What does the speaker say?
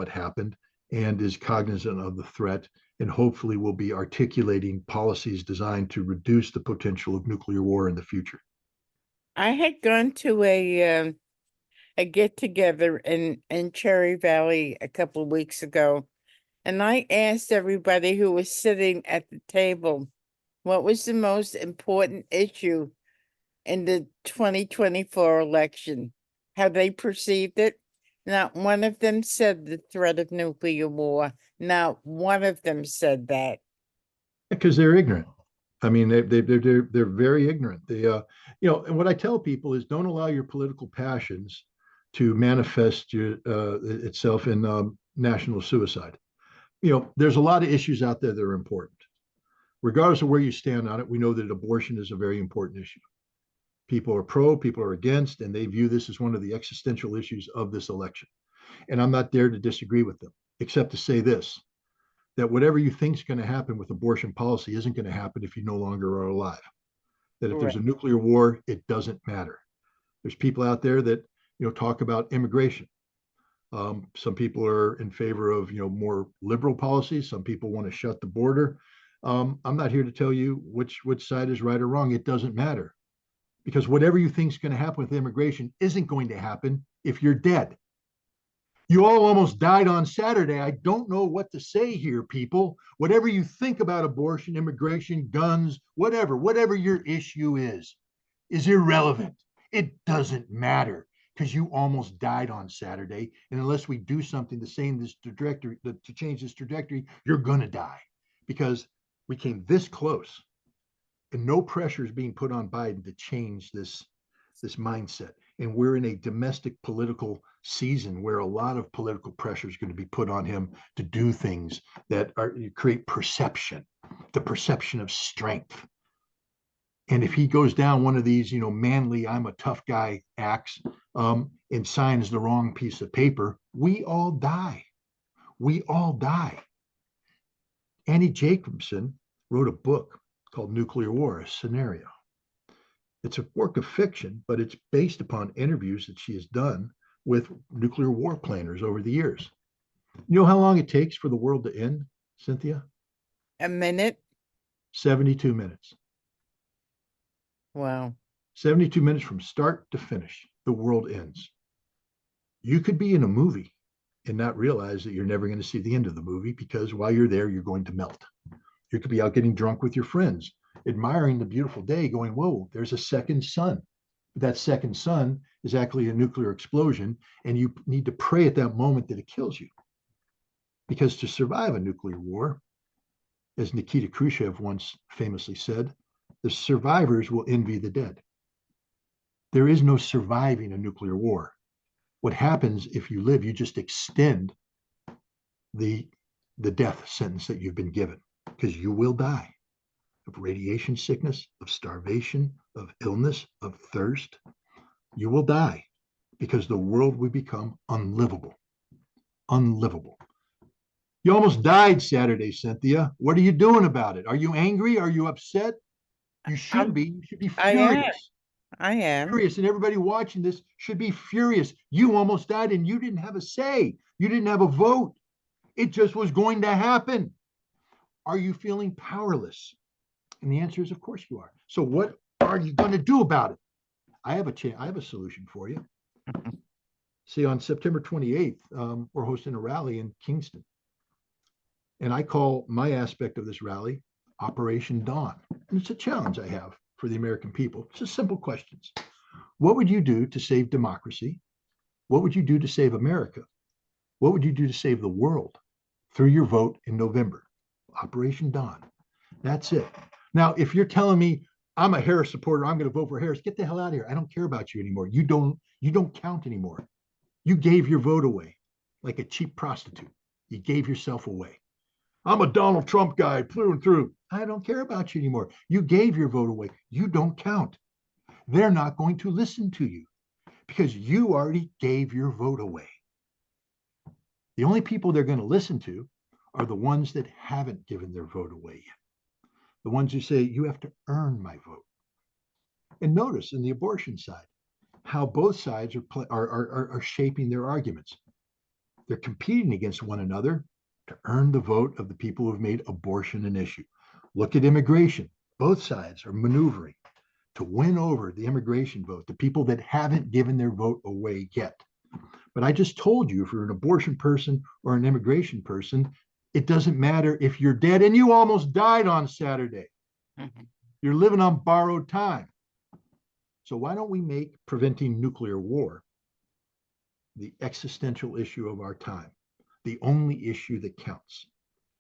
what happened and is cognizant of the threat, and hopefully will be articulating policies designed to reduce the potential of nuclear war in the future. I had gone to a get together in Cherry Valley a couple of weeks ago, and I asked everybody who was sitting at the table what was the most important issue in the 2024 election, how they perceived it. Not one of them said the threat of nuclear war. Not one of them said that. Because they're ignorant. I mean, they're very ignorant. And what I tell people is, don't allow your political passions to manifest itself in national suicide. There's a lot of issues out there that are important. Regardless of where you stand on it, we know that abortion is a very important issue. People are pro, people are against, and they view this as one of the existential issues of this election. And I'm not there to disagree with them, except to say this, that whatever you think is going to happen with abortion policy isn't going to happen if you no longer are alive. That if there's a nuclear war, it doesn't matter. There's people out there that talk about immigration. Some people are in favor of more liberal policies. Some people want to shut the border. I'm not here to tell you which side is right or wrong. It doesn't matter, because whatever you think is going to happen with immigration isn't going to happen if you're dead. You all almost died on Saturday. I don't know what to say here, people. Whatever you think about abortion, immigration, guns, whatever your issue is irrelevant. It doesn't matter, because you almost died on Saturday. And unless we do something to change this trajectory, you're going to die, because we came this close, and no pressure is being put on Biden to change this mindset. And we're in a domestic political season where a lot of political pressure is going to be put on him to do things that create perception, the perception of strength. And if he goes down one of these, manly, I'm a tough guy acts, and signs the wrong piece of paper, we all die. We all die. Annie Jacobson wrote a book called Nuclear War, a Scenario. It's a work of fiction, but it's based upon interviews that she has done with nuclear war planners over the years. You know how long it takes for the world to end, Cynthia? A minute? 72 minutes. Wow. 72 minutes from start to finish, the world ends. You could be in a movie and not realize that you're never going to see the end of the movie, because while you're there, you're going to melt. You could be out getting drunk with your friends, admiring the beautiful day, going, whoa, there's a second sun. That second sun is actually a nuclear explosion, and you need to pray at that moment that it kills you. Because to survive a nuclear war, as Nikita Khrushchev once famously said, the survivors will envy the dead. There is no surviving a nuclear war. What happens if you live, you just extend the death sentence that you've been given, because you will die of radiation sickness, of starvation, of illness, of thirst. You will die, because the world will become unlivable. Unlivable. You almost died Saturday, Cynthia. What are you doing about it? Are you angry? Are you upset? You should be. You should be furious. I am. Furious, and everybody watching this should be furious. You almost died, and you didn't have a say. You didn't have a vote. It just was going to happen. Are you feeling powerless? And the answer is, of course you are. So what are you going to do about it? I have a solution for you. See, on September 28th, we're hosting a rally in Kingston. And I call my aspect of this rally Operation Dawn. And it's a challenge I have for the American people. It's just simple questions. What would you do to save democracy? What would you do to save America? What would you do to save the world through your vote in November? Operation Dawn. That's it. Now, if you're telling me I'm a Harris supporter, I'm going to vote for Harris, get the hell out of here. I don't care about you anymore. You don't count anymore. You gave your vote away like a cheap prostitute. You gave yourself away. I'm a Donald Trump guy through and through. I don't care about you anymore. You gave your vote away. You don't count. They're not going to listen to you because you already gave your vote away. The only people they're going to listen to are the ones that haven't given their vote away yet. The ones who say, you have to earn my vote. And notice in the abortion side, how both sides are shaping their arguments. They're competing against one another to earn the vote of the people who have made abortion an issue. Look at immigration. Both sides are maneuvering to win over the immigration vote, the people that haven't given their vote away yet. But I just told you, if you're an abortion person or an immigration person, it doesn't matter if you're dead, and you almost died on Saturday. Mhm. You're living on borrowed time. So why don't we make preventing nuclear war the existential issue of our time, the only issue that counts?